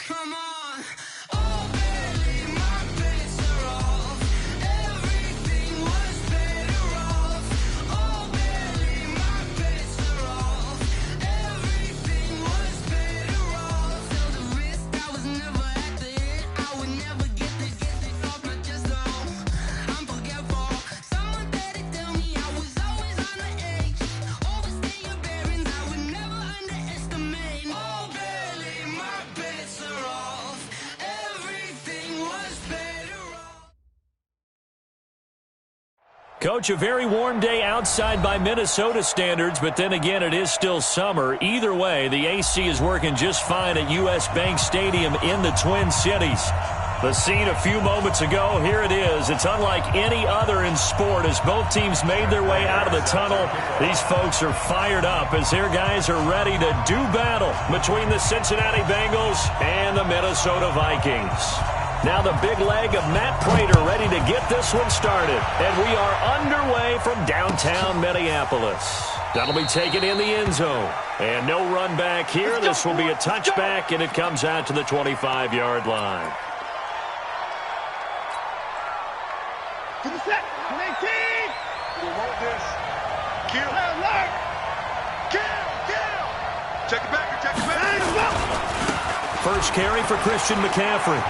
Come on. Oh, barely, my bets are off. Everything was better off. Oh, barely, my bets are off. Everything was better off. Till the risk, I was never at the hit. I would never get this off my chest, though. I'm forgetful. Someone better tell me I was always on the edge. Overstay your bearings, I would never underestimate. Oh, barely, my bets are off. Everything was better off. Coach, a very warm day outside by Minnesota standards, but then again, it is still summer. Either way, the AC is working just fine at U.S. Bank Stadium in the Twin Cities. The scene a few moments ago, here it is. It's unlike any other in sport as both teams made their way out of the tunnel. These folks are fired up as their guys are ready to do battle between the Cincinnati Bengals and the Minnesota Vikings. Now the big leg of Matt Prater ready to get this one started. And we are underway from downtown Minneapolis. That'll be taken in the end zone. And no run back here. This will be a touchback, and it comes out to the 25-yard line. To the set, 19. We want this. Kill. Alert. Kill. Check it back. First carry for Christian McCaffrey.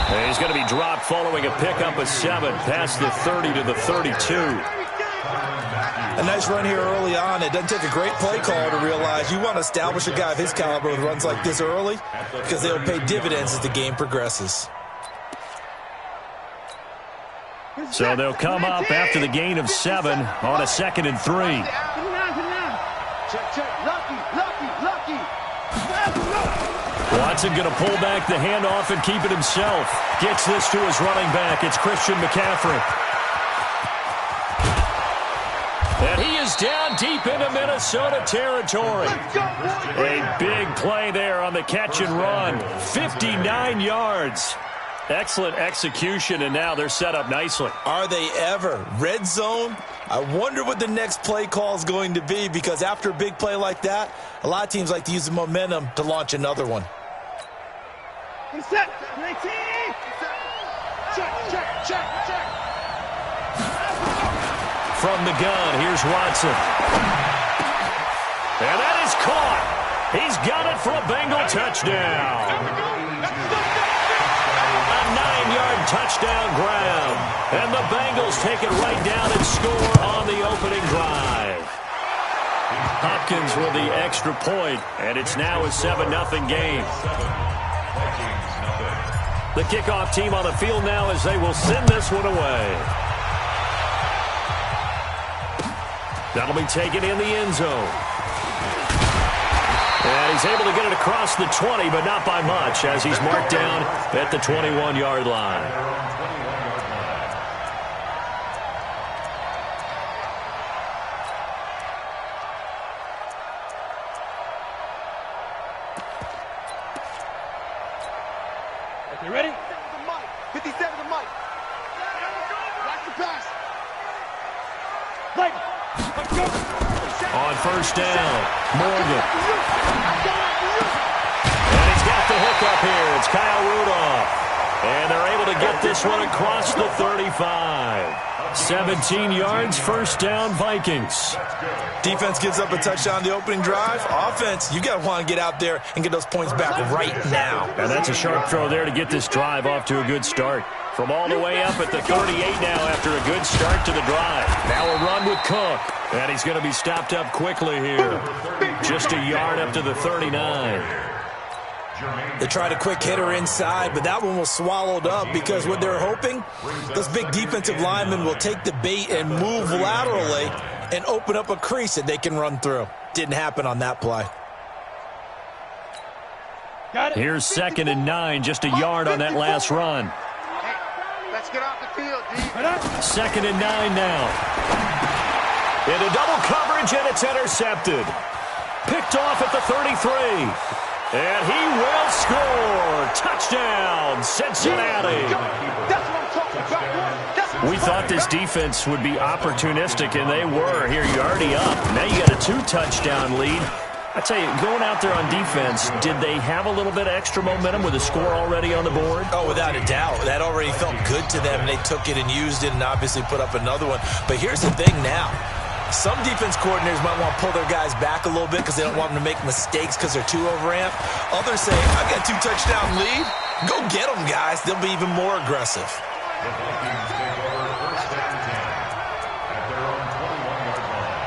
And he's going to be dropped following a pickup of 7 past the 30 to the 32. A nice run here early on. It doesn't take a great play caller to realize you want to establish a guy of his caliber with runs like this early because they'll pay dividends as the game progresses. So they'll come up after the gain of 7 on a 2nd and 3. Check. Lucky. Watson going to pull back the handoff and keep it himself. Gets this to his running back. It's Christian McCaffrey. And he is down deep into Minnesota territory. A big play there on the catch and run. 59 yards. Excellent execution, and now they're set up nicely. Are they ever? Red zone? I wonder what the next play call is going to be, because after a big play like that, a lot of teams like to use the momentum to launch another one. Set, 19. Check. From the gun, here's Watson. And that is caught. He's got it for a Bengal touchdown. A 9-yard touchdown grab. And the Bengals take it right down and score on the opening drive. Hopkins with the extra point, and it's now a 7-0 game. The kickoff team on the field now as they will send this one away. That'll be taken in the end zone. And he's able to get it across the 20, but not by much, as he's marked down at the 21-yard line. You ready? 57 to Mike. Watch the pass. On first down, Morgan. And he's got the hook up here. It's Kyle Rudolph. And they're able to get this one across the 35. 17 yards, first down, Vikings. Defense gives up a touchdown the opening drive. Offense, you got to want to get out there and get those points back right now. And that's a sharp throw there to get this drive off to a good start. From all the way up at the 38 now after a good start to the drive. Now a run with Cook. And he's going to be stopped up quickly here. Just a yard up to the 39. They tried a quick hitter inside, but that one was swallowed up because what they're hoping, those big defensive linemen will take the bait and move laterally and open up a crease that they can run through. Didn't happen on that play. Here's 2nd and 9, just a yard on that last run. Let's get off the field, D. 2nd and 9 now. Into double coverage, and it's intercepted. Picked off at the 33. And he will score. Touchdown, Cincinnati. That's what I'm talking about. We thought this defense would be opportunistic, and they were. Here, you're already up. Now you got a 2-touchdown lead. I tell you, going out there on defense, did they have a little bit of extra momentum with a score already on the board? Oh, without a doubt. That already felt good to them, and they took it and used it and obviously put up another one. But here's the thing now. Some defense coordinators might want to pull their guys back a little bit because they don't want them to make mistakes because they're too overamped. Others say, I've got 2-touchdown lead. Go get them, guys. They'll be even more aggressive. The Vikings take over first and 10 at their own 21-yard line.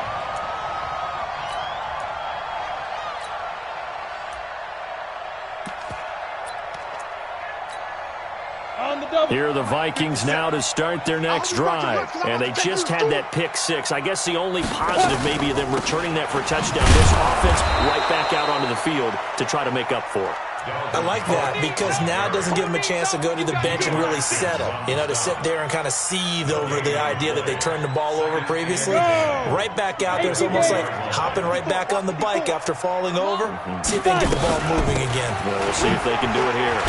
Here are the Vikings now to start their next drive. And they just had that pick six. I guess the only positive maybe of them returning that for a touchdown. This offense right back out onto the field to try to make up for it. I like that because now it doesn't give them a chance to go to the bench and really settle. You know, to sit there and kind of seethe over the idea that they turned the ball over previously. Right back out there. It's almost like hopping right back on the bike after falling over. See if they can get the ball moving again. Well, we'll see if they can do it here.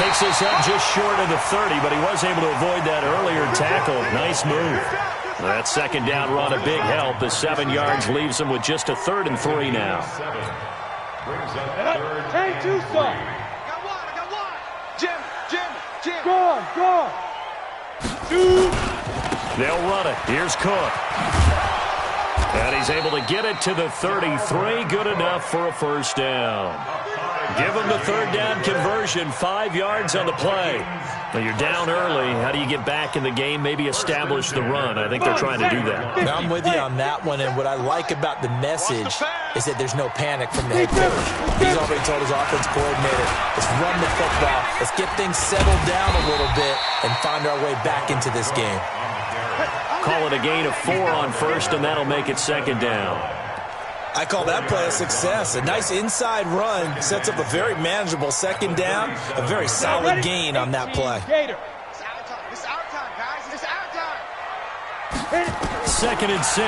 Takes this up just short of the 30, but he was able to avoid that earlier tackle. Nice move. That second down run a big help. The 7 yards leaves him with just a 3rd and 3 now. Brings up third. Take 2, son. I got one. Jim. Go. 2. They'll run it. Here's Cook. And he's able to get it to the 33. Good enough for a first down. Give him the 3rd down conversion. 5 yards on the play. Now you're down early. How do you get back in the game? Maybe establish the run. I think they're trying to do that. Now, I'm with you on that one, and what I like about the message is that there's no panic from the head coach. He's already told his offense coordinator, let's run the football. Let's get things settled down a little bit and find our way back into this game. Call it a gain of 4 on first, and that'll make it 2nd down. I call that play a success. A nice inside run sets up a very manageable 2nd down. A very solid gain on that play. It's our time, guys. It's our time. 2nd and 6.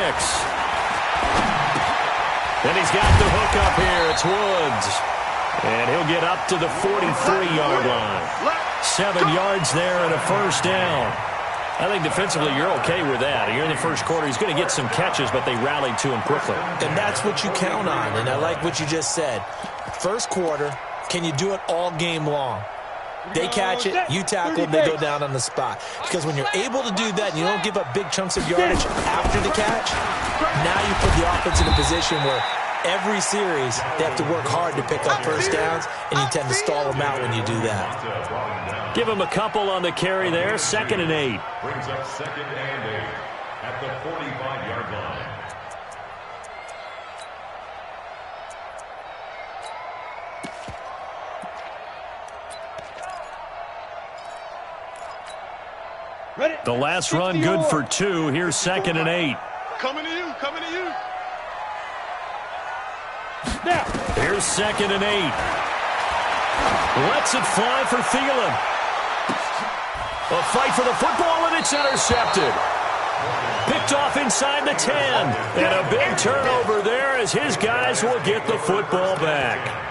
And he's got the hook up here. It's Woods. And he'll get up to the 43-yard line. 7 yards there and a first down. I think defensively you're okay with that. You're in the first quarter. He's going to get some catches, but they rallied to him quickly. And that's what you count on, and I like what you just said. First quarter, can you do it all game long? They catch it, you tackle, they go down on the spot. Because when you're able to do that and you don't give up big chunks of yardage after the catch, now you put the offense in a position where every series they have to work hard to pick up first downs, and you tend to stall them out when you do that. Give him a couple on the carry there. 2nd and 8. Brings up 2nd and 8 at the 45-yard line. The last run good for 2. Here's 2nd and 8. Coming to you. Now, here's 2nd and 8. Lets it fly for Thielen. A fight for the football, and it's intercepted. Picked off inside the 10. And a big turnover there as his guys will get the football back.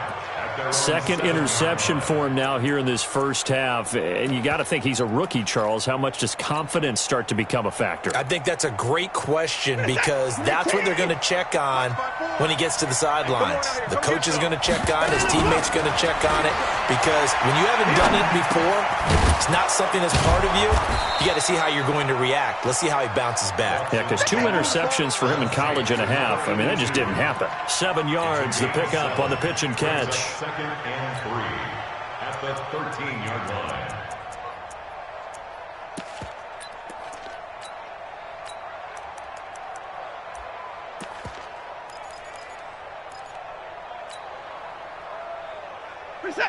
2nd interception for him now here in this first half. And you got to think he's a rookie, Charles. How much does confidence start to become a factor? I think that's a great question because that's what they're going to check on when he gets to the sidelines. The coach is going to check on, his teammates going to check on it, because when you haven't done it before, it's not something that's part of you. You got to see how you're going to react. Let's see how he bounces back. Yeah, because 2 interceptions for him in college and a half. I mean, that just didn't happen. 7 yards, the pickup on the pitch and catch. 2nd and 3 at the 13-yard line.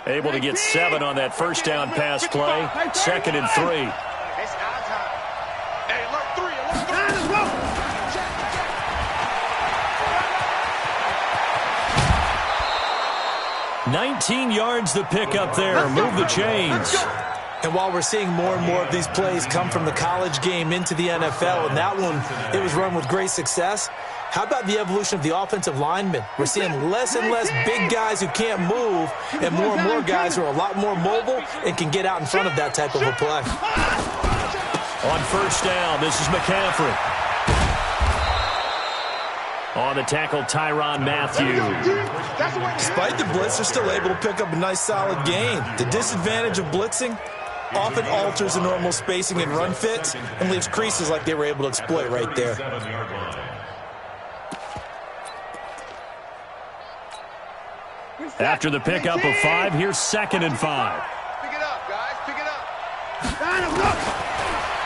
Able to get 7 on that first down pass play. 2nd and 3. It's our time. Hey, alert 3. 19 yards the pickup there. Move the chains. And while we're seeing more and more of these plays come from the college game into the NFL, and that one, it was run with great success, how about the evolution of the offensive linemen? We're seeing less and less big guys who can't move and more guys who are a lot more mobile and can get out in front of that type of a play. On first down, this is McCaffrey. On the tackle, Tyrann Mathieu. Despite the blitz, they're still able to pick up a nice, solid gain. The disadvantage of blitzing often alters the normal spacing and run fits and leaves creases like they were able to exploit right there. After the pickup of 5, here's 2nd and 5. Pick it up, guys. Pick it up.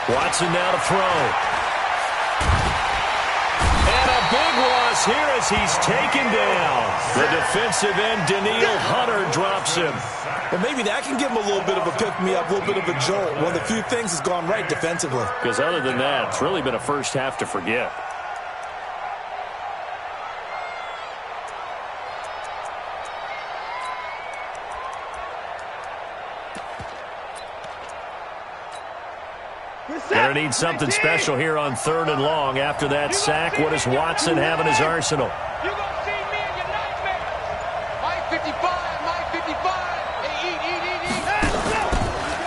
Watson now to throw. And a big loss here as he's taken down. The defensive end, Danielle Hunter, drops him. Well, maybe that can give him a little bit of a pick-me-up, a little bit of a jolt. One of the few things has gone right defensively. Because other than that, it's really been a first half to forget. They're going to need something special here on 3rd and long. After that sack, what does Watson have in his arsenal? You're going to see me in your nightmares. My 55, my 55. Hey, eat.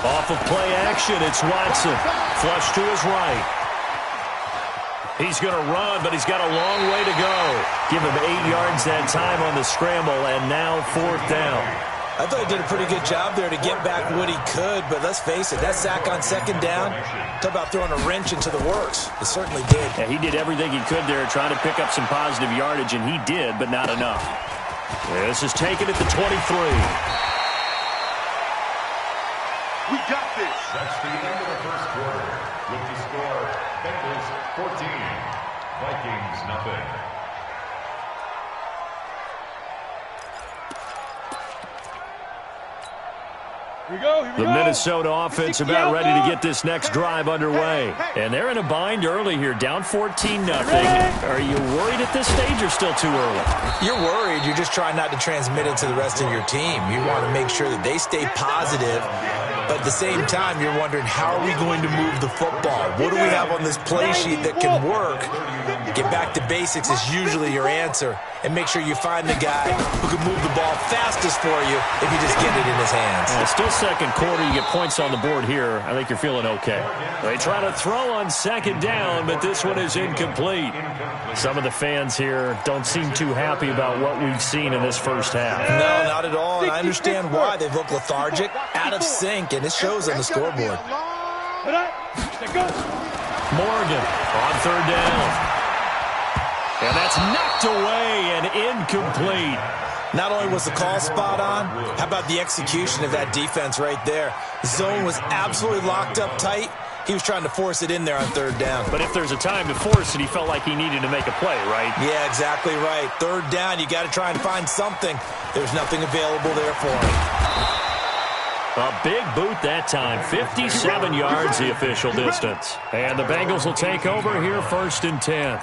Off of play action, it's Watson. Flush to his right. He's going to run, but he's got a long way to go. Give him 8 yards that time on the scramble, and now 4th down. I thought he did a pretty good job there to get back what he could, but let's face it, that sack on 2nd down, talk about throwing a wrench into the works. It certainly did. Yeah, he did everything he could there trying to pick up some positive yardage, and he did, but not enough. This is taken at the 23. We got this. That's the end of the first quarter. With the score, Bengals 14, Vikings nothing. The Minnesota offense about ready to get this next drive underway. And they're in a bind early here, down 14-0. Are you worried at this stage or still too early? You're worried. You're just trying not to transmit it to the rest of your team. You want to make sure that they stay positive, but at the same time, you're wondering, how are we going to move the football? What do we have on this play sheet that can work? Get back to basics is usually your answer, and make sure you find the guy who can move the ball fastest for you if you just get it in his hands. Still 2nd quarter, you get points on the board here. I think you're feeling okay. They try to throw on 2nd down, but this one is incomplete. Some of the fans here don't seem too happy about what we've seen in this first half. No, not at all, and I understand why. They've looked lethargic, out of sync, and it shows on the scoreboard. Morgan on 3rd down. And that's knocked away and incomplete. Not only was the call spot on, how about the execution of that defense right there? The zone was absolutely locked up tight. He was trying to force it in there on 3rd down. But if there's a time to force it, he felt like he needed to make a play, right? Yeah, exactly right. 3rd down, you got to try and find something. There's nothing available there for him. A big boot that time. 57 yards the official distance. And the Bengals will take over here 1st and 10.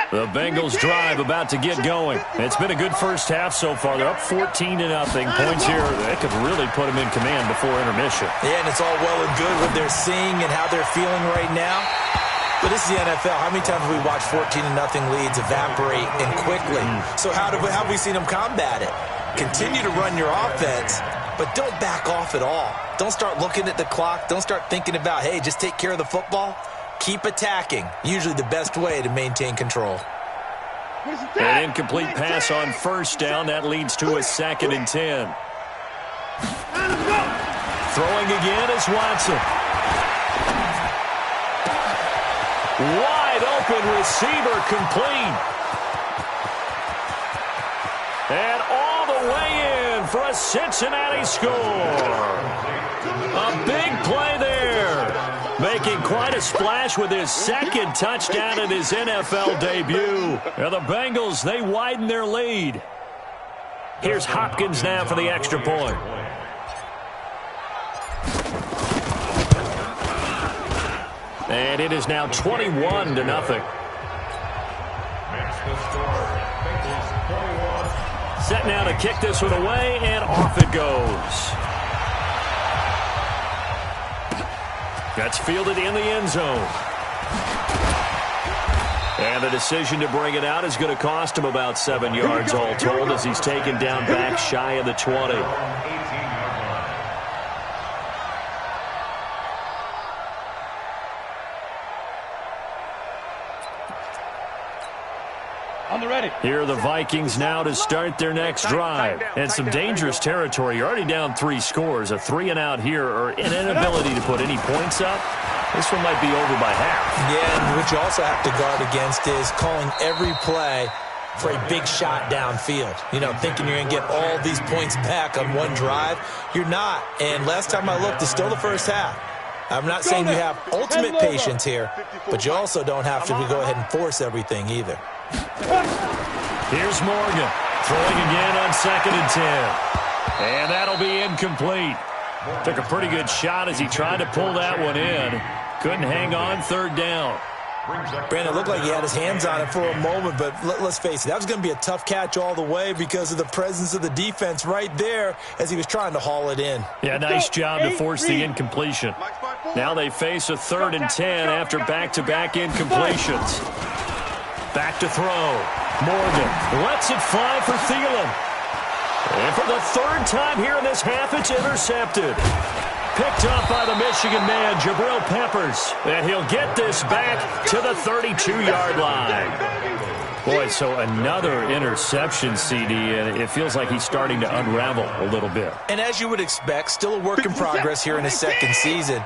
The Bengals drive about to get going. It's been a good first half so far. They're up 14-0. Points here that could really put them in command before intermission. Yeah, and it's all well and good what they're seeing and how they're feeling right now. But this is the NFL. How many times have we watched 14-0 leads evaporate and quickly? So how have we seen them combat it? Continue to run your offense, but don't back off at all. Don't start looking at the clock. Don't start thinking about, hey, just take care of the football. Keep attacking. Usually the best way to maintain control. An incomplete pass on 1st down. That leads to a 2nd and 10. Throwing again is Watson. Wide open receiver complete. And all the way in for a Cincinnati score. A big play there. Making quite a splash with his 2nd touchdown in his NFL debut. And the Bengals, they widen their lead. Here's Hopkins now for the extra point. And it is now 21-0. Set now to kick this one away, and off it goes. That's fielded in the end zone. And the decision to bring it out is going to cost him about 7 yards all told as he's taken down back shy of the 20. On the ready. Here are the Vikings now to start their next drive. And some dangerous territory. You're already down 3 scores. A 3-and-out here or an inability to put any points up. This one might be over by half. Yeah, and what you also have to guard against is calling every play for a big shot downfield. You know, thinking you're going to get all these points back on one drive. You're not. And last time I looked, it's still the first half. I'm not saying you have ultimate patience here, but you also don't have to go ahead and force everything either. Here's Morgan throwing again on 2nd and 10. And that'll be incomplete. Took a pretty good shot as he tried to pull that one in. Couldn't hang on 3rd down. Brandon, it looked like he had his hands on it for a moment, but let's face it, that was going to be a tough catch all the way because of the presence of the defense right there as he was trying to haul it in. Yeah, nice job to force the incompletion. Now they face a 3rd and 10 after back-to-back incompletions. Back to throw. Morgan lets it fly for Thielen. And for the 3rd time here in this half, it's intercepted. Picked up by the Michigan man, Jabril Peppers. And he'll get this back to the 32-yard line. Boy, so another interception, CD, and it feels like he's starting to unravel a little bit. And as you would expect, still a work in progress here in his 2nd season.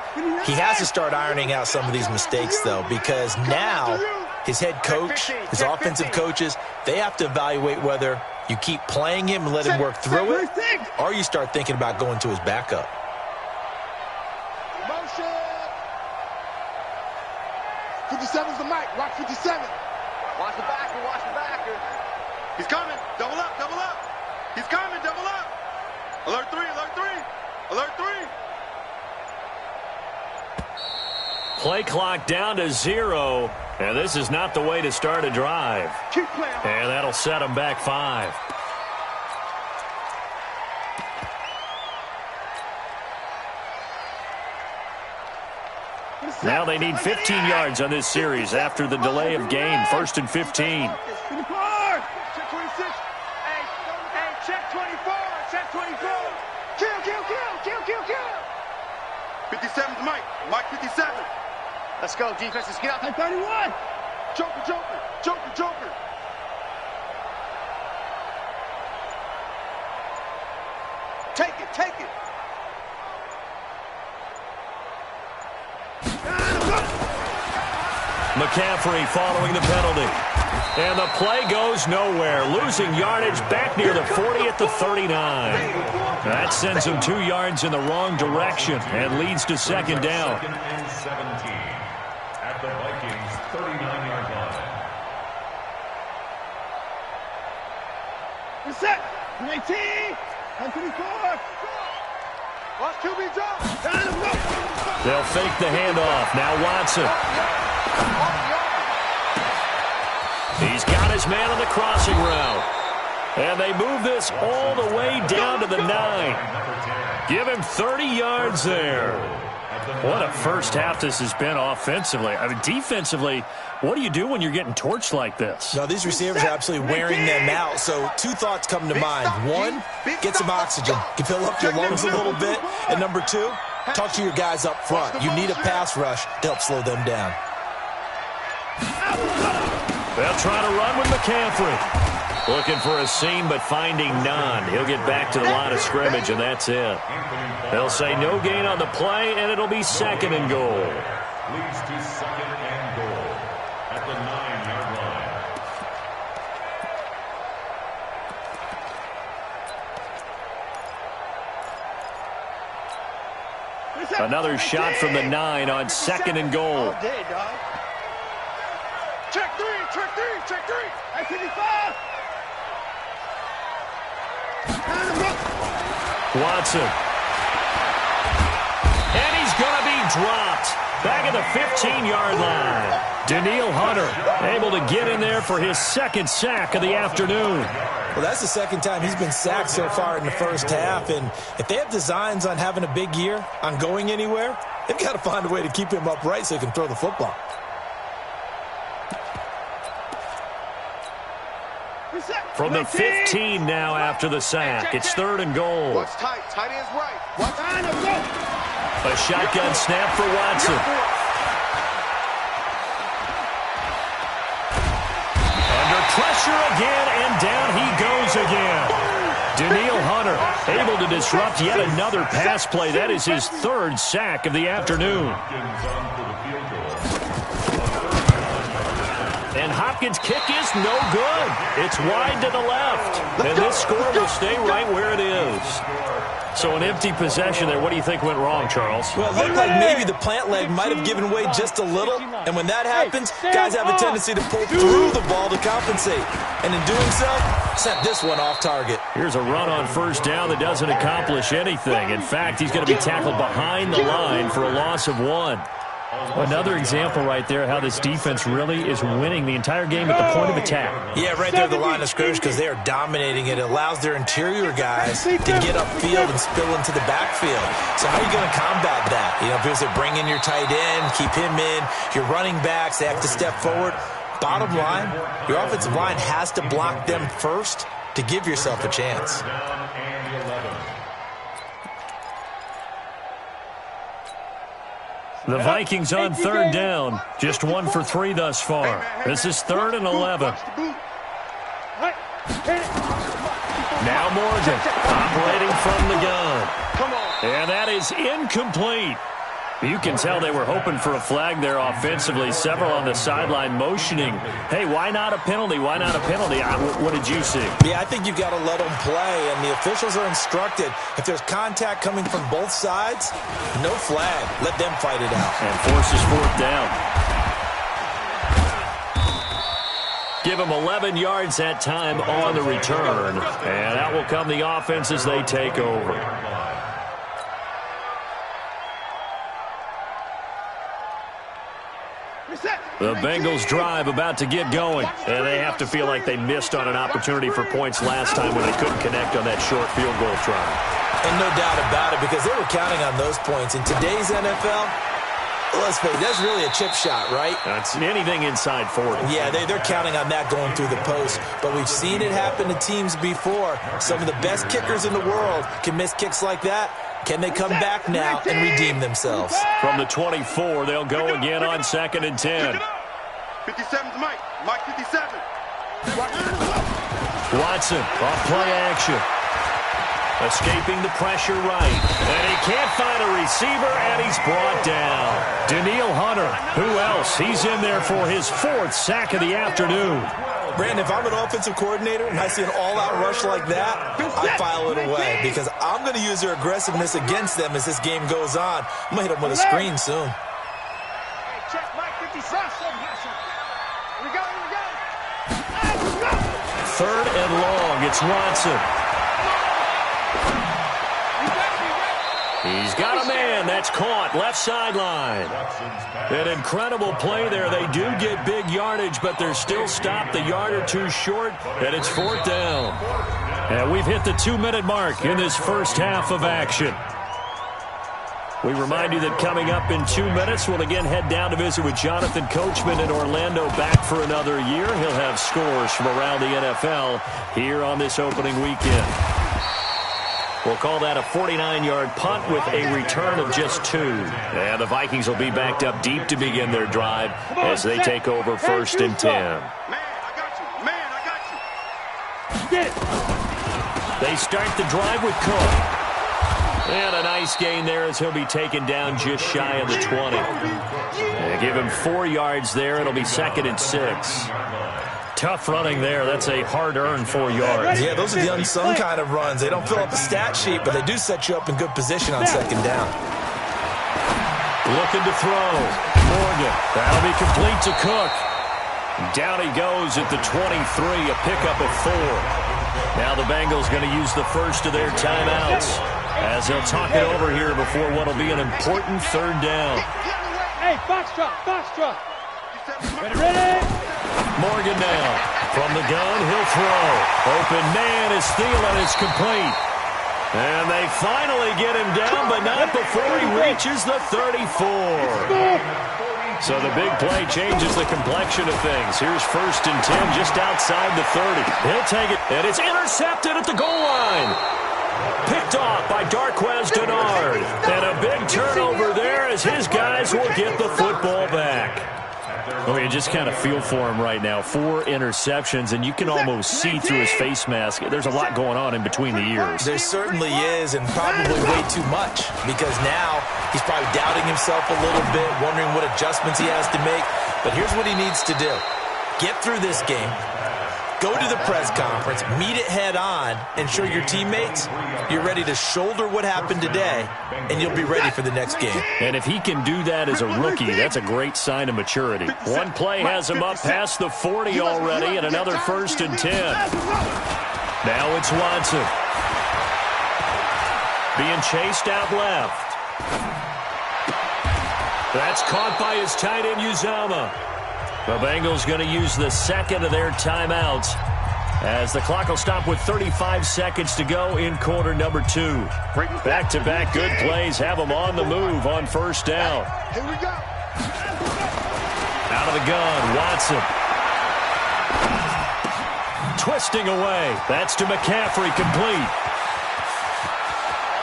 He has to start ironing out some of these mistakes, though, because now his head coach, his offensive coaches, they have to evaluate whether you keep playing him and let him work through it, or you start thinking about going to his backup. 57's the mic. Watch 57. Watch the backer. Watch the backer. He's coming. Double up. Double up. He's coming. Double up. Alert 3. Alert 3. Alert 3. Play clock down to 0. And this is not the way to start a drive. Keep playing. And that'll set them back 5. Now they need 15 yards on this series after the delay of game. 1st and 15. Check 26. Hey, check 24. Check 24. Kill. 57's Mike. Mike 57. Let's go, defense. Let's get out. 31. Joker. Take it. McCaffrey following the penalty. And the play goes nowhere. Losing yardage back near the 40 at the 39. That sends him 2 yards in the wrong direction and leads to 2nd down. 2nd and 17 at the Vikings' 39-yard line. We're set. 19. 124. Watch QB drop. They'll fake the handoff. Now Watson. He's got his man on the crossing route. And they move this all the way down to the 9. Give him 30 yards there. What a first half this has been offensively. I mean, defensively, what do you do when you're getting torched like this? No, these receivers are absolutely wearing them out. So 2 thoughts come to mind. 1, get some oxygen. You fill up your lungs a little bit. And number 2, talk to your guys up front. You need a pass rush to help slow them down. They'll try to run with McCaffrey. Looking for a seam, but finding none. He'll get back to the line of scrimmage, and that's it. They'll say no gain on the play, and it'll be 2nd and goal. Leads to 2nd and goal at the 9-yard line. Another shot from the 9 on 2nd and goal. Check 3. At 55. Watson. And he's going to be dropped. Back at the 15-yard line. Daniil Hunter able to get in there for his 2nd sack of the afternoon. Well, that's the 2nd time he's been sacked so far in the first half. And if they have designs on having a big year, on going anywhere, they've got to find a way to keep him upright so he can throw the football. From the 15 now after the sack. It's 3rd and goal. Watch tight. Tight end's right. Watch tight end, go. A shotgun snap for Watson. Under pressure again, and down he goes again. Daniil Hunter able to disrupt yet another pass play. That is his third sack of the afternoon. And Hopkins' kick is no good. It's wide to the left. And this score will stay right where it is. So an empty possession there. What do you think went wrong, Charles? Well, it looked like maybe the plant leg might have given way just a little. And when that happens, guys have a tendency to pull through the ball to compensate. And in doing so, sent this one off target. Here's a run on first down that doesn't accomplish anything. In fact, he's going to be tackled behind the line for a loss of 1. Another example right there how this defense really is winning the entire game at the point of attack. Yeah, right there at the line of scrimmage because they are dominating it. It allows their interior guys to get upfield and spill into the backfield. So how are you going to combat that? You know, if it's bring in your tight end, keep him in, your running backs, they have to step forward. Bottom line, your offensive line has to block them first to give yourself a chance. The Vikings on third down. Just 1 for 3 thus far. This is 3rd and 11. Now Morgan operating from the gun. And that is incomplete. You can tell they were hoping for a flag there offensively. Several on the sideline motioning. Hey, why not a penalty? Why not a penalty? What did you see? Yeah, I think you've got to let them play, and the officials are instructed. If there's contact coming from both sides, no flag. Let them fight it out. And forces 4th down. Give them 11 yards that time on the return. And out will come the offense as they take over. The Bengals drive about to get going, and they have to feel like they missed on an opportunity for points last time when they couldn't connect on that short field goal try. And no doubt about it, because they were counting on those points. In today's NFL, let's face it, that's really a chip shot, right? That's anything inside 40. Yeah, they're counting on that going through the post. But we've seen it happen to teams before. Some of the best kickers in the world can miss kicks like that. Can they come back now and redeem themselves? From the 24, they'll go again on 2nd and 10. 57's Mike. Mike 57. Watson off play action. Escaping the pressure right. And he can't find a receiver, and he's brought down. Daniil Hunter, who else? He's in there for his 4th sack of the afternoon. Brandon, if I'm an offensive coordinator and I see an all-out rush like that, I file it away because I'm going to use their aggressiveness against them as this game goes on. I'm going to hit them with a screen soon. Check Mike 57. We go. 3rd and long. It's Watson. He's got a man. That's caught. Left sideline. An incredible play there. They do get big yardage, but they're still stopped a yard or 2 short, and it's 4th down. And we've hit the 2-minute mark in this first half of action. We remind you that coming up in 2 minutes, we'll again head down to visit with Jonathan Coachman in Orlando, back for another year. He'll have scores from around the NFL here on this opening weekend. We'll call that a 49-yard punt with a return of just 2. And the Vikings will be backed up deep to begin their drive as they take over 1st and 10. Man, I got you. Man, I got you. Get it. They start the drive with Cook. And a nice gain there as he'll be taken down just shy of the 20. They give him 4 yards there. It'll be 2nd and 6. Tough running there. That's a hard-earned 4 yards. Yeah, those are the unsung kind of runs. They don't fill up the stat sheet, but they do set you up in good position on 2nd down. Looking to throw. Morgan. That'll be complete to Cook. Down he goes at the 23, a pickup of 4. Now the Bengals going to use the first of their timeouts as they'll talk it over here before what will be an important 3rd down. Hey, foxtrot. Ready? Morgan now. From the gun, he'll throw. Open man is Thielen. It's complete. And they finally get him down, but not before he reaches the 34. So the big play changes the complexion of things. Here's 1st and 10 just outside the 30. He'll take it, and it's intercepted at the goal line. Picked off by Darquez Denard. And a big turnover there as his guys will get the football back. Well, you just kind of feel for him right now. 4 interceptions, and you can almost see through his face mask. There's a lot going on in between the ears. There certainly is, and probably way too much, because now he's probably doubting himself a little bit, wondering what adjustments he has to make. But here's what he needs to do. Get through this game, go to the press conference, meet it head on, and show your teammates you're ready to shoulder what happened today, and you'll be ready for the next game. And if he can do that as a rookie, that's a great sign of maturity. One play has him up past the 40 already, and another 1st and 10. Now it's Watson. Being chased out left. That's caught by his tight end, Uzama. The Bengals going to use the second of their timeouts as the clock will stop with 35 seconds to go in quarter number 2. Back-to-back good plays have them on the move on 1st down. Here we go. Out of the gun, Watson. Twisting away. That's to McCaffrey, complete.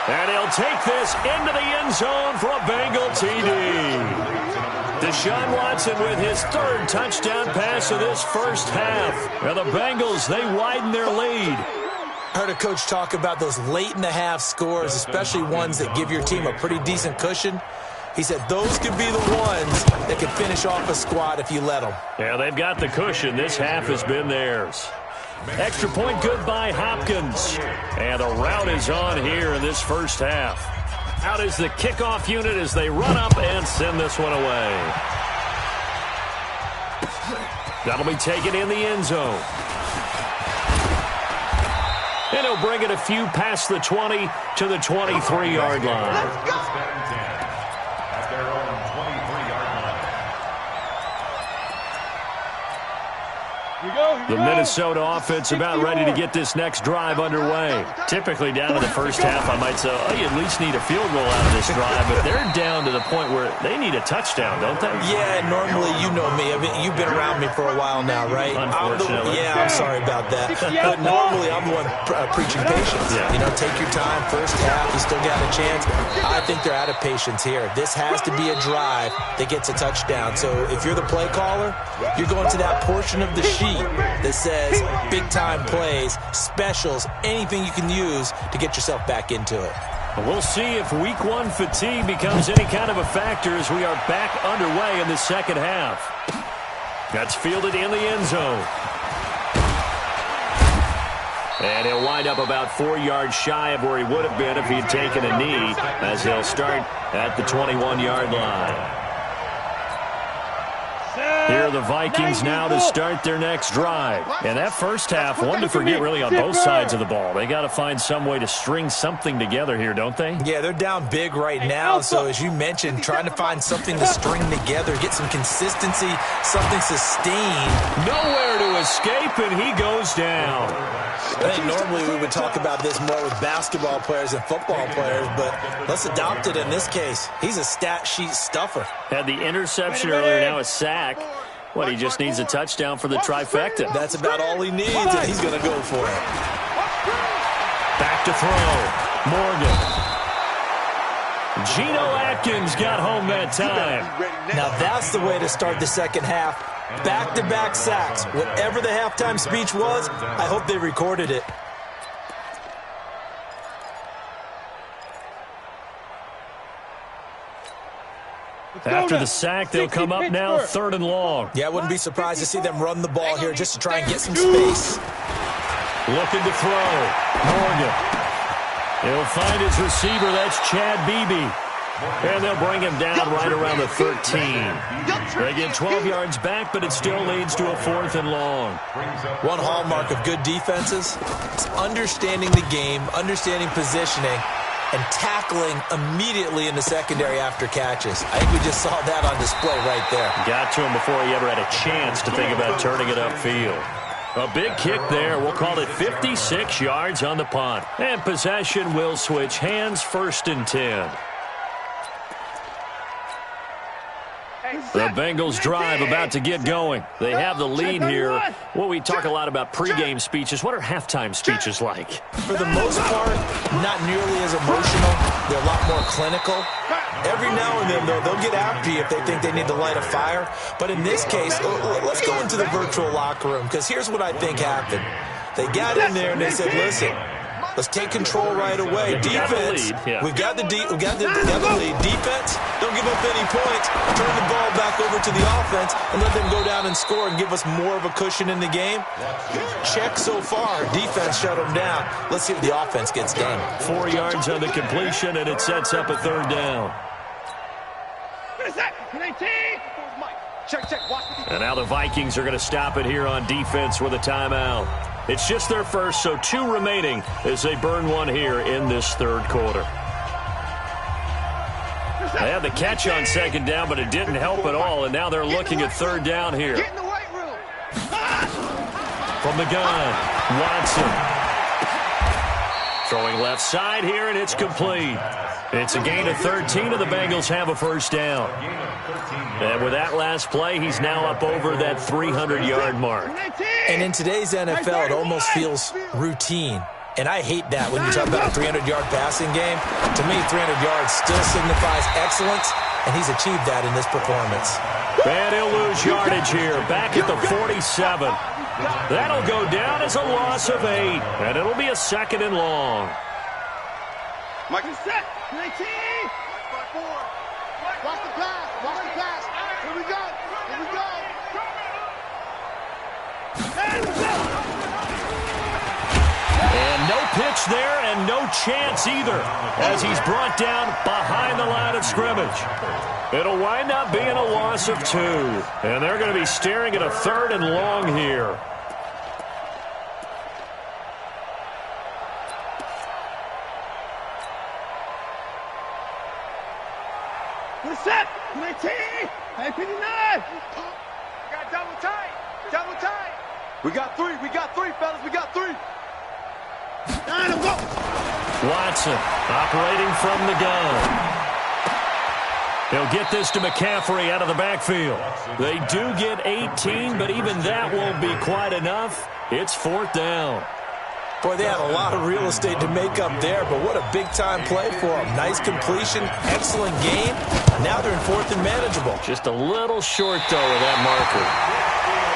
And he'll take this into the end zone for a Bengal TD. Deshaun Watson with his 3rd touchdown pass of this first half. And the Bengals, they widen their lead. Heard a coach talk about those late-in-the-half scores, especially ones that give your team a pretty decent cushion. He said those could be the ones that could finish off a squad if you let them. Yeah, they've got the cushion. This half has been theirs. Extra point good by Hopkins. And the route is on here in this first half. Out is the kickoff unit as they run up and send this one away. That'll be taken in the end zone. And he'll bring it a few past the 20 to the 23-yard line. At their own 23-yard line. The Minnesota offense about ready to get this next drive underway. Typically down in the first half, I might say, oh, you at least need a field goal out of this drive, but they're down to the point where they need a touchdown, don't they? Yeah, normally, you know me. I mean, you've been around me for a while now, right? Unfortunately. I'm sorry about that. But normally, I'm the one preaching patience. Yeah. You know, take your time. First half, you still got a chance. I think they're out of patience here. This has to be a drive that gets a touchdown. So if you're the play caller, you're going to that portion of the sheet that says big-time plays, specials, anything you can use to get yourself back into it. We'll see if week 1 fatigue becomes any kind of a factor as we are back underway in the second half. That's fielded in the end zone. And he'll wind up about 4 yards shy of where he would have been if he had taken a knee, as he'll start at the 21-yard line. Here are the Vikings now to start their next drive. And that first half, one to forget really on both sides of the ball. They got to find some way to string something together here, don't they? Yeah, they're down big right now. So as you mentioned, trying to find something to string together, get some consistency, something sustained. Nowhere to escape, and he goes down. I think normally we would talk about this more with basketball players and football players, but let's adopt it in this case. He's a stat sheet stuffer. Had the interception earlier, now a sack. What, he just needs a touchdown for the trifecta. That's about all he needs, and he's going to go for it. Back to throw. Morgan. Geno Atkins got home that time. Now that's the way to start the second half. Back-to-back sacks. Whatever the halftime speech was, I hope they recorded it. After the sack, they'll come up now 3rd and long. Yeah, I wouldn't be surprised to see them run the ball here just to try and get some space. Looking to throw. Morgan. He'll find his receiver. That's Chad Beebe. And they'll bring him down right around the 13. They get 12 yards back, but it still leads to a 4th and long. One hallmark of good defenses is understanding the game, understanding positioning, and tackling immediately in the secondary after catches. I think we just saw that on display right there. Got to him before he ever had a chance to think about turning it upfield. A big kick there. We'll call it 56 yards on the punt. And possession will switch hands, 1st and 10. The Bengals drive about to get going. They have the lead here. Well, we talk a lot about pregame speeches. What are halftime speeches like? For the most part, not nearly as emotional. They're a lot more clinical. Every now and then, though, they'll get after you if they think they need to light a fire. But in this case, let's go into the virtual locker room, because here's what I think happened. They got in there and they said, listen, let's take control right away. Defense, we've got the lead. Defense, don't give up any points. Turn the ball back over to the offense and let them go down and score and give us more of a cushion in the game. Check so far. Defense shut them down. Let's see if the offense gets done. 4 yards on the completion, and it sets up a third down. And now the Vikings are going to stop it here on defense with a timeout. It's just their first, so 2 remaining as they burn one here in this third quarter. They had the catch on second down, but it didn't help at all, and now they're looking at third down here. From the gun, Watson. Throwing left side here, and it's complete. It's a gain of 13, and the Bengals have a first down. And with that last play, he's now up over that 300-yard mark. And in today's NFL, it almost feels routine. And I hate that when you talk about a 300-yard passing game. To me, 300 yards still signifies excellence, and he's achieved that in this performance. And he'll lose yardage here, back at the 47. That'll go down as a loss of 8, and it'll be a second and long. Mike is set. 19. Watch the pass. Watch the pass. Here we go. Here we go. And no pitch there and no chance either as he's brought down behind the line of scrimmage. It'll wind up being a loss of 2. And they're going to be staring at a third and long here. Set. 19. 59. Got double tight. Double tight. We got 3. We got 3, fellas. We got 3. Watson operating from the gun. He'll get this to McCaffrey out of the backfield. They do get 18, but even that won't be quite enough. It's fourth down. Boy, they had a lot of real estate to make up there, but what a big-time play for them. Nice completion, excellent game. Now they're in fourth and manageable. Just a little short, though, of that marker.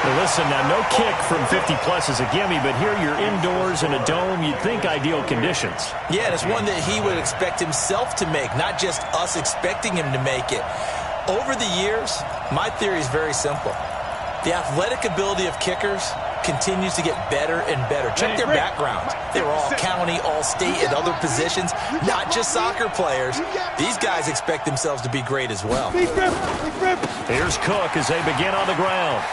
Now listen, now no kick from 50-plus is a gimme, but here you're indoors in a dome. You'd think ideal conditions. Yeah, and it's one that he would expect himself to make, not just us expecting him to make it. Over the years, my theory is very simple. The athletic ability of kickers continues to get better and better. Check their backgrounds. They were all county, all state, and other positions, not just soccer players. These guys expect themselves to be great as well. Here's Cook as they begin on the ground.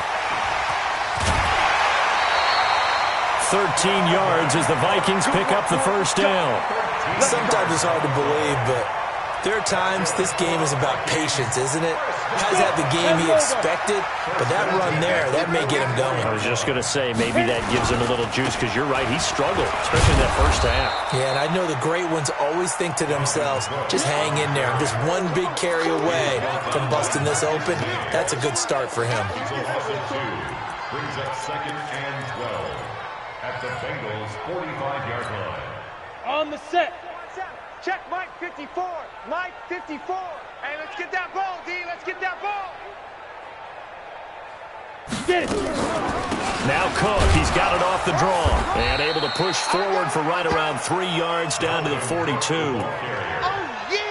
13 yards as the Vikings pick up the first down. Sometimes it's hard to believe, but there are times this game is about patience, isn't it? Has had the game he expected, but that run there, that may get him going. I was just going to say, maybe that gives him a little juice, because you're right, he struggled, especially in that first half. Yeah, and I know the great ones always think to themselves, just hang in there. Just one big carry away from busting this open. That's a good start for him. Brings up second and 12 at the Bengals' 45-yard line. On the set. Check Mike 54. Mike 54. Hey, let's get that ball, D. Let's get that ball. Get it. Now Cook, he's got it off the draw. And able to push forward for right around 3 yards down to the 42.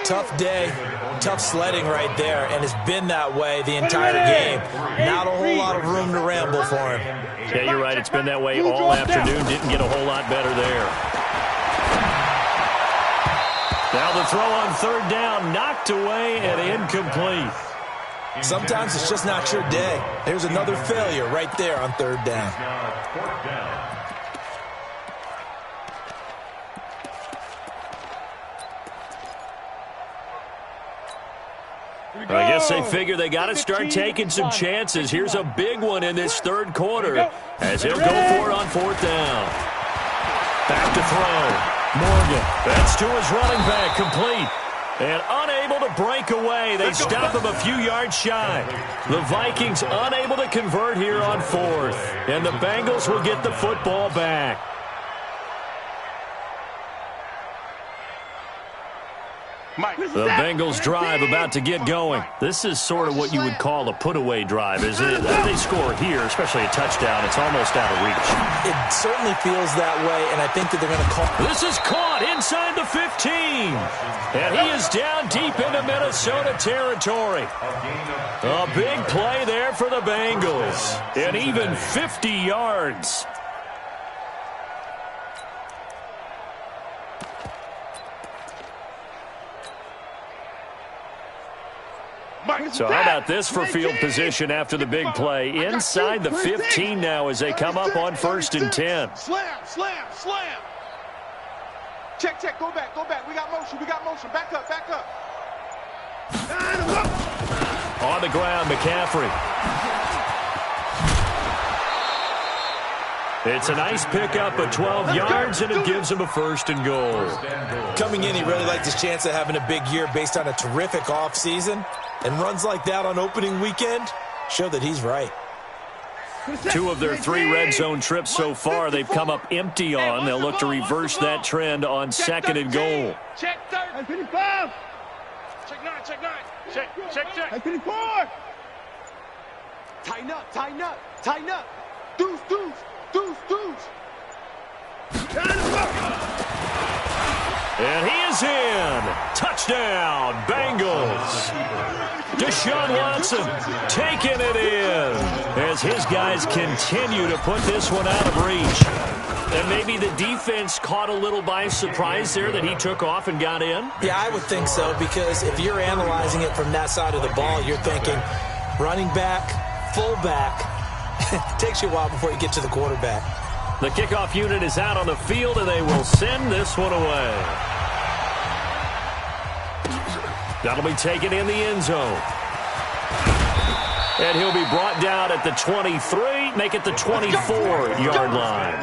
Tough day, tough sledding right there, and it's been that way the entire game. Not a whole lot of room to ramble for him. Yeah, you're right. It's been that way all afternoon. Didn't get a whole lot better there. Now the throw on third down, knocked away and incomplete. Sometimes it's just not your day. There's another failure right there on third down. I guess they figure they got to start taking some chances. Here's a big one in this third quarter as he'll go for it on fourth down. Back to throw. Morgan, that's to his running back, complete. And unable to break away. They stop him a few yards shy. The Vikings unable to convert here on fourth. And the Bengals will get the football back. The Bengals drive about to get going. This is sort of what you would call a put-away drive, isn't it? They score here, especially a touchdown. It's almost out of reach. It certainly feels that way, and I think that they're going to call. This is caught inside the 15. And he is down deep into Minnesota territory. A big play there for the Bengals. And even 50 yards. So how about this for field position after the big play? Inside the 15 now as they come up on 1st and 10. Slam, slam, slam. Check, check, go back, go back. We got motion, Back up, back up. On the ground, McCaffrey. It's a nice pickup of 12 yards, and it gives him a 1st and goal. Coming in, he really liked his chance of having a big year based on a terrific offseason. And runs like that on opening weekend show that he's right. 2 of their 3 red zone trips so far they've come up empty on. They'll look to reverse that trend on 2nd and goal. Check 3rd. 55. Check 9, check 9. Check. 54. Tighten up, tighten up, tighten up. Deuce, deuce, deuce, deuce. And he is in. Touchdown, Bengals. Deshaun Watson taking it in as his guys continue to put this one out of reach. And maybe the defense caught a little by surprise there that he took off and got in? Yeah, I would think so, because if you're analyzing it from that side of the ball, you're thinking running back, fullback. It takes you a while before you get to the quarterback. The kickoff unit is out on the field, and they will send this one away. That'll be taken in the end zone. And he'll be brought down at the 23, make it the 24-yard line.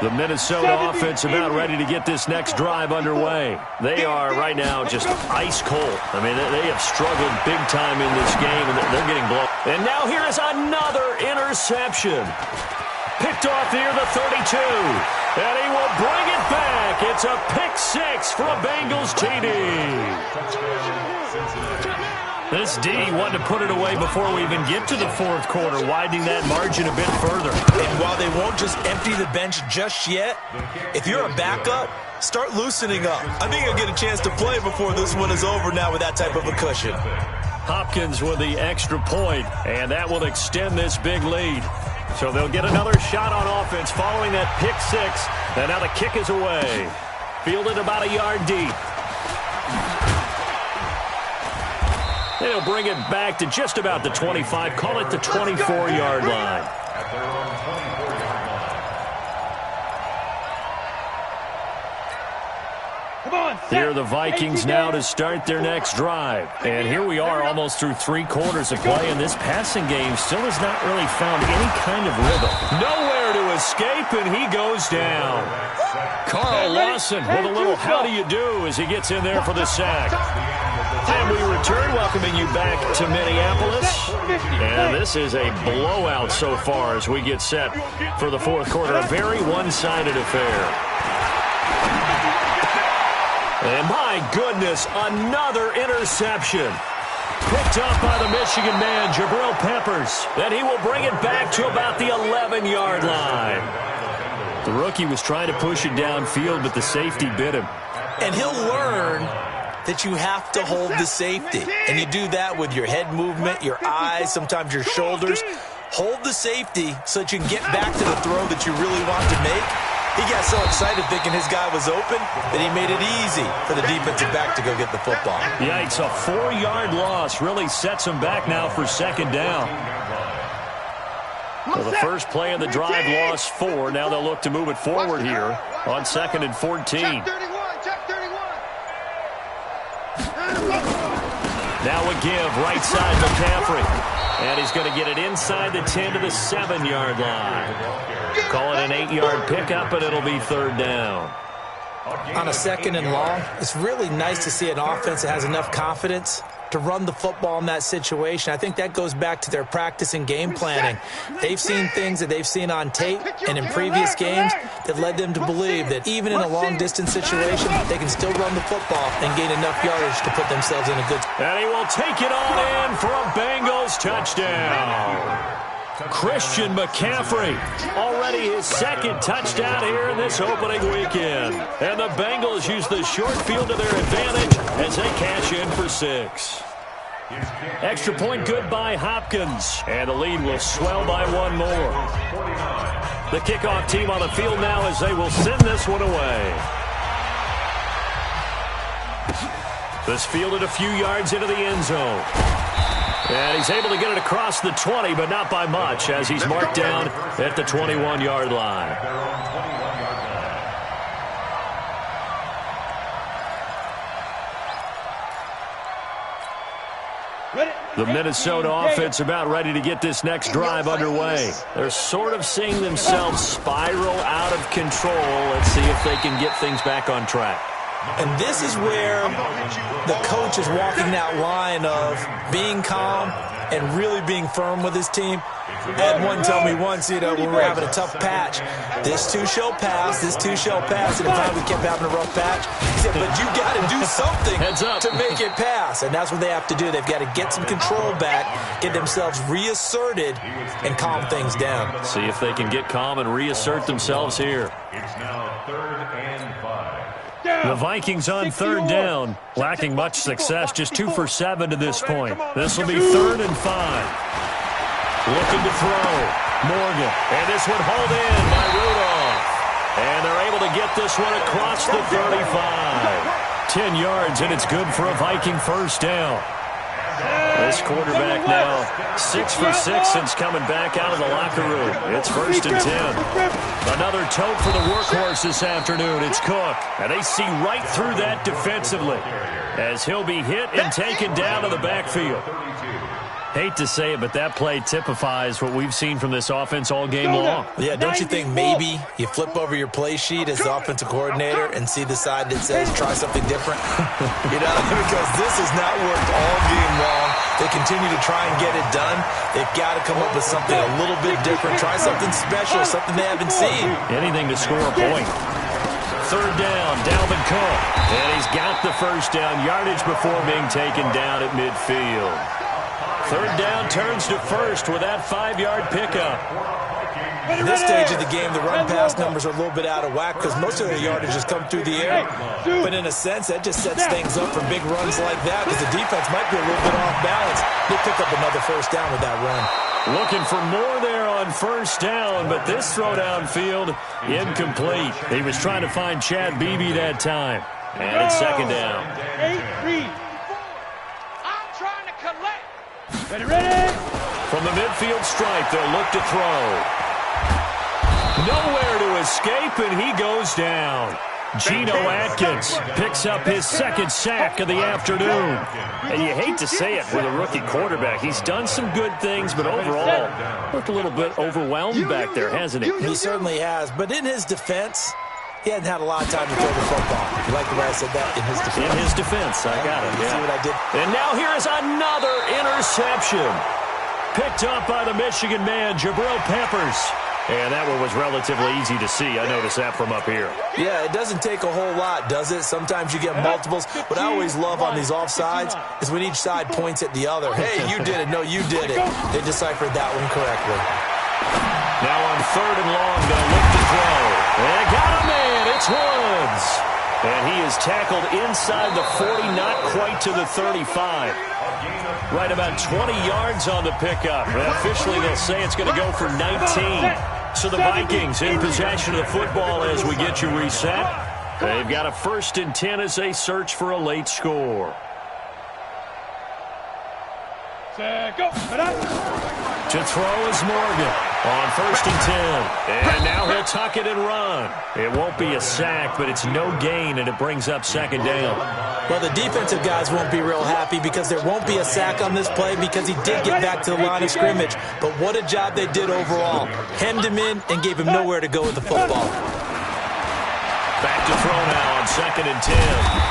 The Minnesota offense about ready to get this next drive underway. They are right now just ice cold. I mean, they have struggled big time in this game, and they're getting blown. And now here is another interception. Picked off near the 32. And he will bring it back. It's a pick 6 for a Bengals TD. This D wanted to put it away before we even get to the 4th quarter, widening that margin a bit further. And while they won't just empty the bench just yet, if you're a backup, start loosening up. I think you'll get a chance to play before this one is over now with that type of a cushion. Hopkins with the extra point, and that will extend this big lead. So they'll get another shot on offense following that pick 6, and now the kick is away. Fielded about a yard deep. They'll bring it back to just about the 25. Call it the 24-yard line. Here are the Vikings now to start their next drive. And here we are almost through 3 quarters of play, and this passing game still has not really found any kind of rhythm. Nowhere to escape, and he goes down. Carl Lawson with a little how do you do as he gets in there for the sack. And we return, welcoming you back to Minneapolis. And this is a blowout so far as we get set for the 4th quarter. A very one-sided affair. And my goodness, another interception. Picked up by the Michigan man, Jabril Peppers. Then he will bring it back to about the 11-yard line. The rookie was trying to push it downfield, but the safety bit him. And he'll learn that you have to hold the safety. And you do that with your head movement, your eyes, sometimes your shoulders. Hold the safety so that you can get back to the throw that you really want to make. He got so excited thinking his guy was open that he made it easy for the defensive back to go get the football. Yikes, a 4-yard loss really sets him back now for 2nd down. Well, the first play of the drive lost 4. Now they'll look to move it forward here on 2nd and 14. Check 31, check 31. Now a give, right side McCaffrey. And he's going to get it inside the 10 to the 7-yard line. Call it an 8-yard pickup, and it'll be 3rd down. On a 2nd and long, it's really nice to see an offense that has enough confidence to run the football in that situation. I think that goes back to their practice and game planning. They've seen things that they've seen on tape and in previous games that led them to believe that even in a long-distance situation, they can still run the football and gain enough yardage to put themselves in a good spot. And he will take it on in for a Bengals touchdown. Christian McCaffrey, already his second touchdown here in this opening weekend. And the Bengals use the short field to their advantage as they cash in for 6. Extra point good by Hopkins. And the lead will swell by 1 more. The kickoff team on the field now as they will send this one away. This fielded a few yards into the end zone. And he's able to get it across the 20, but not by much, as he's marked down at the 21-yard line. The Minnesota offense about ready to get this next drive underway. They're sort of seeing themselves spiral out of control. Let's see if they can get things back on track. And this is where the coach is walking that line of being calm and really being firm with his team. I had one tell me once, when we were having a tough patch, this too shall pass, this too shall pass. And finally we kept having a rough patch. He said, but you got to do something to make it pass. And that's what they have to do. They've got to get some control back, get themselves reasserted, and calm things down. See if they can get calm and reassert themselves here. It's now 3rd and 5. The Vikings on 3rd down, lacking much success, just 2 for 7 to this point. This will be 3rd and 5. Looking to throw. Morgan. And this one hauled in by Rudolph. And they're able to get this one across the 35. 10 yards, and it's good for a Viking first down. This quarterback now 6 for 6 since coming back out of the locker room. It's 1st and 10. Another tote for the workhorse this afternoon. It's Cook. And they see right through that defensively as he'll be hit and taken down to the backfield. Hate to say it, but that play typifies what we've seen from this offense all game long. Yeah, don't you think maybe you flip over your play sheet as the offensive coordinator and see the side that says try something different? Because this has not worked all game long. They continue to try and get it done. They've got to come up with something a little bit different. Try something special, something they haven't seen. Anything to score a point. 3rd down, Dalvin Cook. And he's got the first down yardage before being taken down at midfield. 3rd down turns to 1st with that 5-yard pickup. At this stage of the game, the run-pass numbers are a little bit out of whack because most of their yardage has come through the air. But in a sense, that just sets things up for big runs like that because the defense might be a little bit off balance. They pick up another first down with that run. Looking for more there on 1st down, but this throw downfield incomplete. He was trying to find Chad Beebe that time. And it's 2nd down. 8-3. Ready? From the midfield stripe, they'll look to throw. Nowhere to escape, and he goes down. Geno Atkins picks up his 2nd sack of the afternoon. And you hate to say it with a rookie quarterback. He's done some good things, but overall, looked a little bit overwhelmed back there, hasn't he? He certainly has. But in his defense, he hadn't had a lot of time to throw the football. You like the way I said that? In his defense. In his defense, I got it. Yeah. See what I did? And now here is another interception. Picked up by the Michigan man, Jabril Peppers. And that one was relatively easy to see. I noticed that from up here. Yeah, it doesn't take a whole lot, does it? Sometimes you get multiples. What I always love on these offsides is when each side points at the other. Hey, you did it. No, you did it. They deciphered that one correctly. Now on 3rd and long, going to look to throw. And got a man. It's Woods. And he is tackled inside the 40, not quite to the 35. Right about 20 yards on the pickup. And officially, they'll say it's going to go for 19. So the Vikings in possession of the football as we get you reset. They've got a 1st and 10 as they search for a late score. To throw is Morgan on 1st and 10. And now he'll tuck it and run. It won't be a sack, but it's no gain, and it brings up 2nd down. Well, the defensive guys won't be real happy because there won't be a sack on this play because he did get back to the line of scrimmage. But what a job they did overall. Hemmed him in and gave him nowhere to go with the football. Back to throw now on 2nd and 10.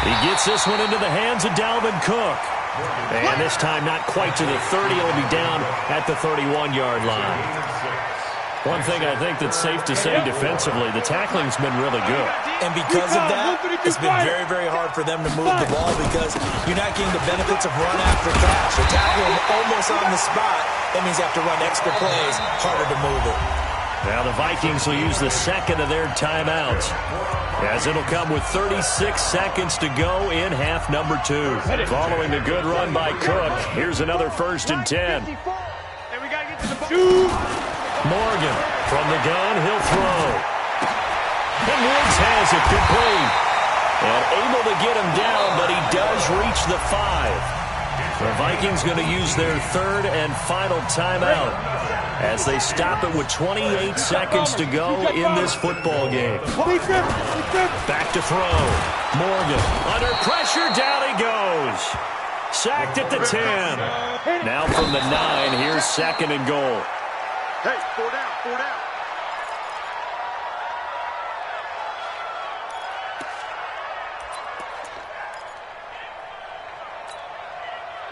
He gets this one into the hands of Dalvin Cook. And this time not quite to the 30. It'll be down at the 31-yard line. One thing I think that's safe to say defensively, the tackling's been really good. And because of that, it's been very, very hard for them to move the ball because you're not getting the benefits of run after catch. You're tackling almost on the spot. That means you have to run extra plays, harder to move it. Now the Vikings will use the second of their timeouts, as it'll come with 36 seconds to go in half number 2. Following the good run by Cook, here's another 1st and 10. Morgan from the gun, he'll throw. And Woods has it complete. And able to get him down, but he does reach the 5. The Vikings going to use their 3rd and final timeout as they stop it with 28 seconds to go in this football game. Back to throw. Morgan under pressure, down he goes. Sacked at the 10. Now from the 9, here's 2nd and goal. Hey, 4 down, 4 down.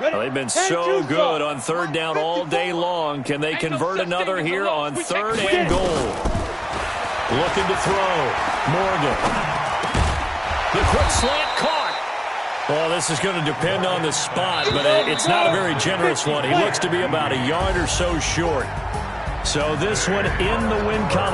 Well, they've been so good on 3rd down all day long. Can they convert another here on 3rd and goal? Looking to throw. Morgan. The quick slant caught. Well, this is going to depend on the spot, but it's not a very generous one. He looks to be about a yard or so short. So this one in the win column.